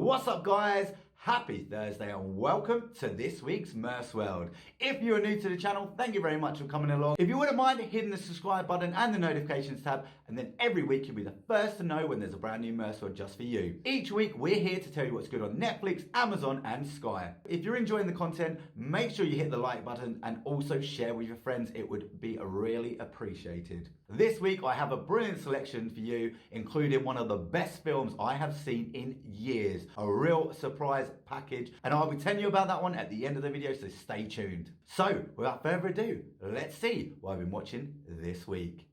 What's up, guys? Happy Thursday and welcome to this week's Merce World. If you are new to the channel, thank you very much for coming along. If you wouldn't mind hitting the subscribe button and the notifications tab, and then every week you'll be the first to know when there's a brand new Merce World just for you. Each week we're here to tell you what's good on Netflix, Amazon and Sky. If you're enjoying the content, make sure you hit the like button and also share with your friends. It would be really appreciated. This week I have a brilliant selection for you, including one of the best films I have seen in years. A real surprise package, and I'll be telling you about that one at the end of the video, so stay tuned. So without further ado, let's see what I've been watching this week.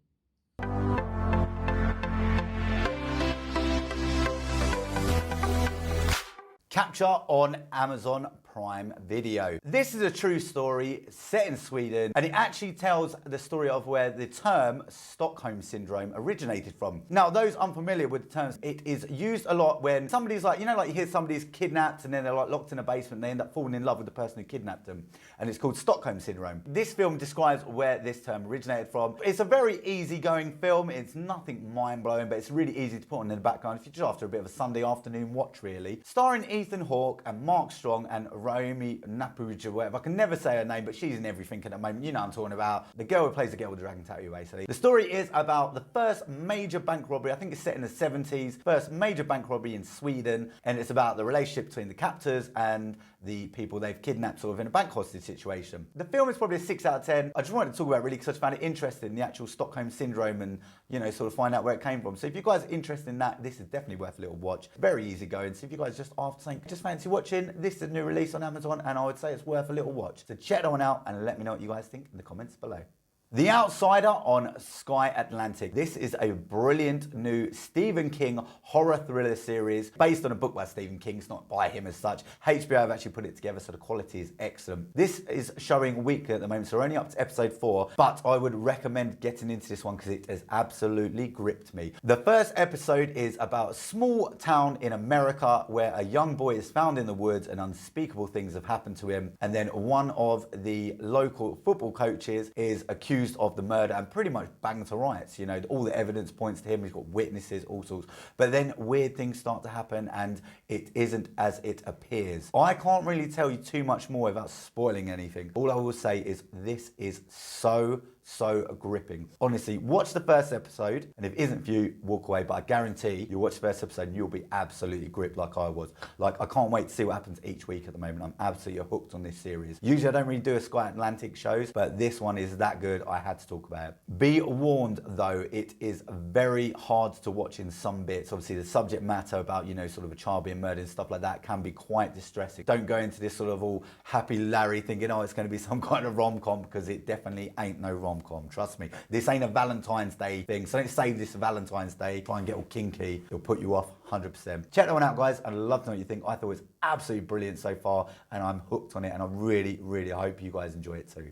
Captor on Amazon Prime Video. This is a true story set in Sweden, and it actually tells the story of where the term Stockholm Syndrome originated from. Now, those unfamiliar with the terms, it is used a lot when somebody's like, you know, like you hear somebody's kidnapped and then they're like locked in a basement and they end up falling in love with the person who kidnapped them, and it's called Stockholm Syndrome. This film describes where this term originated from. It's a very easygoing film. It's nothing mind-blowing, but it's really easy to put on in the background if you're just after a bit of a Sunday afternoon watch, really. Starring Ethan Hawke and Mark Strong and Romy Napuj or whatever. I can never say her name, but she's in everything at the moment. You know what I'm talking about. The girl who plays the girl with the dragon tattoo, basically. The story is about the first major bank robbery. I think it's set in the 70s. First major bank robbery in Sweden. And it's about the relationship between the captors and the people they've kidnapped sort of in a bank hostage situation. The film is probably a 6 out of 10. I just wanted to talk about it really because I just found it interesting, the actual Stockholm Syndrome, and, you know, sort of find out where it came from. So if you guys are interested in that, this is definitely worth a little watch. Very easy going. So if you guys just after saying, just fancy watching, this is a new release on Amazon, and I would say it's worth a little watch. So check that one out and let me know what you guys think in the comments below. The Outsider on Sky Atlantic. This is a brilliant new Stephen King horror thriller series based on a book by Stephen King. It's not by him as such. HBO have actually put it together, so the quality is excellent. This is showing weekly at the moment, so we're only up to episode 4, but I would recommend getting into this one because it has absolutely gripped me. The first episode is about a small town in America where a young boy is found in the woods and unspeakable things have happened to him, and then one of the local football coaches is accused of the murder and pretty much banged to rights. You know, all the evidence points to him. He's got witnesses, all sorts. But then weird things start to happen and it isn't as it appears. I can't really tell you too much more without spoiling anything. All I will say is this is so gripping. Honestly, watch the first episode, and if it isn't for you, walk away, but I guarantee you'll watch the first episode and you'll be absolutely gripped like I was. Like, I can't wait to see what happens each week at the moment. I'm absolutely hooked on this series. Usually I don't really do a Sky Atlantic shows, but this one is that good, I had to talk about it. Be warned though, it is very hard to watch in some bits. Obviously the subject matter about, you know, sort of a child being murdered and stuff like that can be quite distressing. Don't go into this sort of all happy Larry thinking, oh, it's going to be some kind of rom-com, because it definitely ain't no rom-com. Trust me, this ain't a Valentine's Day thing, so don't save this for Valentine's Day. Try and get all kinky, it'll put you off 100%. Check that one out, guys. I'd love to know what you think. I thought it was absolutely brilliant so far, and I'm hooked on it, and I really hope you guys enjoy it too.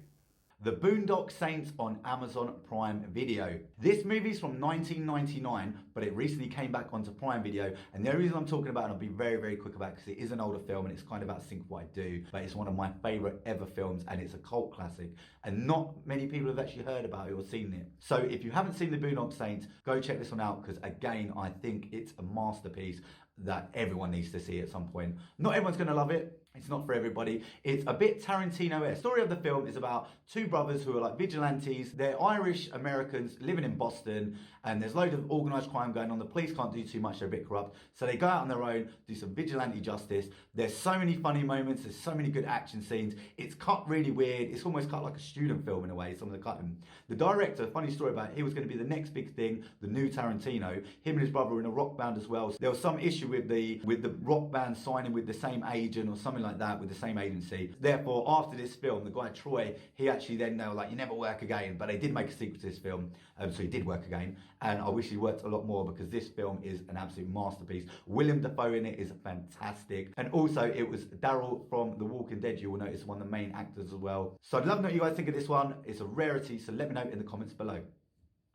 The Boondock Saints on Amazon Prime Video. This movie's from 1999, but it recently came back onto Prime Video, and the only reason I'm talking about it, and I'll be very quick about it, because it is an older film and it's kind of out of sync with what I do, but it's one of my favourite ever films and it's a cult classic, and not many people have actually heard about it or seen it. So if you haven't seen The Boondock Saints, go check this one out, because again, I think it's a masterpiece that everyone needs to see at some point. Not everyone's going to love it. It's not for everybody. It's a bit Tarantino-esque. The story of the film is about two brothers who are like vigilantes. They're Irish Americans living in Boston, and there's loads of organised crime going on. The police can't do too much, they're a bit corrupt. So they go out on their own, do some vigilante justice. There's so many funny moments, there's so many good action scenes. It's cut really weird. It's almost cut like a student film in a way, some of the cutting. The director, funny story about it, he was going to be the next big thing, the new Tarantino. Him and his brother were in a rock band as well. So there was some issue with the rock band signing with the same agent or something like that, with the same agency. Therefore, after this film, the guy Troy, he actually then, they were like, you never work again. But they did make a sequel to this film, so he did work again. And I wish he worked a lot more, because this film is an absolute masterpiece. Willem Dafoe in it is fantastic. And also, it was Daryl from The Walking Dead, you will notice, one of the main actors as well. So I'd love to know what you guys think of this one. It's a rarity, so let me know in the comments below.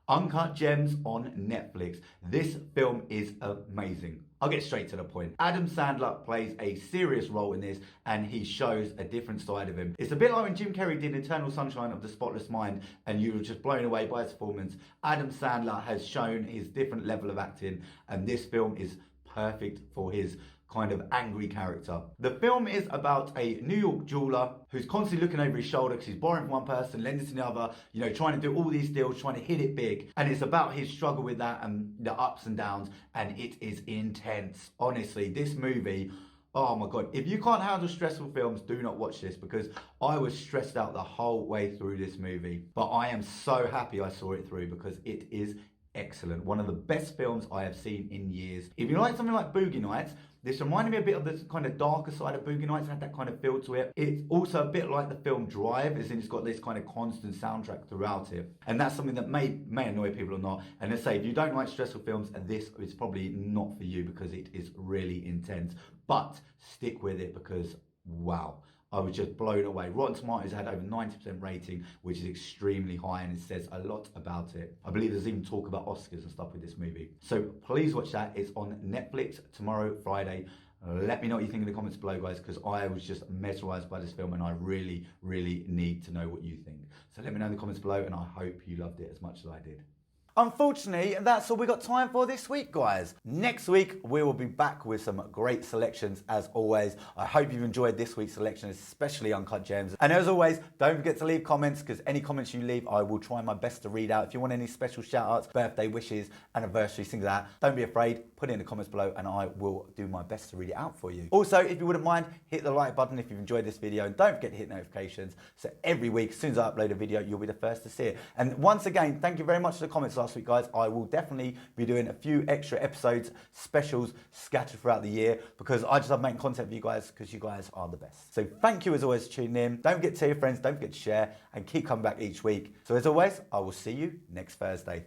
Uncut Gems on Netflix. This film is amazing. I'll get straight to the point. Adam Sandler plays a serious role in this, and he shows a different side of him. It's a bit like when Jim Carrey did Eternal Sunshine of the Spotless Mind, and you were just blown away by his performance. Adam Sandler has shown his different level of acting, and this film is perfect for his kind of angry character. The film is about a New York jeweler who's constantly looking over his shoulder because he's borrowing from one person, lending to the other, you know, trying to do all these deals, trying to hit it big. And it's about his struggle with that and the ups and downs, and it is intense. Honestly, this movie, oh my God, if you can't handle stressful films, do not watch this, because I was stressed out the whole way through this movie. But I am so happy I saw it through because it is excellent. One of the best films I have seen in years. If you like something like Boogie Nights, this reminded me a bit of the kind of darker side of Boogie Nights, had that kind of feel to it. It's also a bit like the film Drive, as in it's got this kind of constant soundtrack throughout it. And that's something that may annoy people or not. And let's say, if you don't like stressful films, this is probably not for you because it is really intense. But stick with it because, wow, I was just blown away. Rotten Tomatoes had over 90% rating, which is extremely high, and it says a lot about it. I believe there's even talk about Oscars and stuff with this movie. So please watch that. It's on Netflix tomorrow, Friday. Let me know what you think in the comments below, guys, because I was just mesmerized by this film and I really, really need to know what you think. So let me know in the comments below, and I hope you loved it as much as I did. Unfortunately, that's all we got time for this week, guys. Next week, we will be back with some great selections as always. I hope you've enjoyed this week's selection, especially Uncut Gems. And as always, don't forget to leave comments, because any comments you leave, I will try my best to read out. If you want any special shout outs, birthday wishes, anniversaries, things like that, don't be afraid. Put it in the comments below and I will do my best to read it out for you. Also, if you wouldn't mind, hit the like button if you've enjoyed this video, and don't forget to hit notifications, so every week, as soon as I upload a video, you'll be the first to see it. And once again, thank you very much for the comments last week, guys. I will definitely be doing a few extra episodes, specials scattered throughout the year, because I just love making content for you guys, because you guys are the best. So thank you as always for tuning in. Don't forget to tell your friends, don't forget to share, and keep coming back each week. So as always, I will see you next Thursday.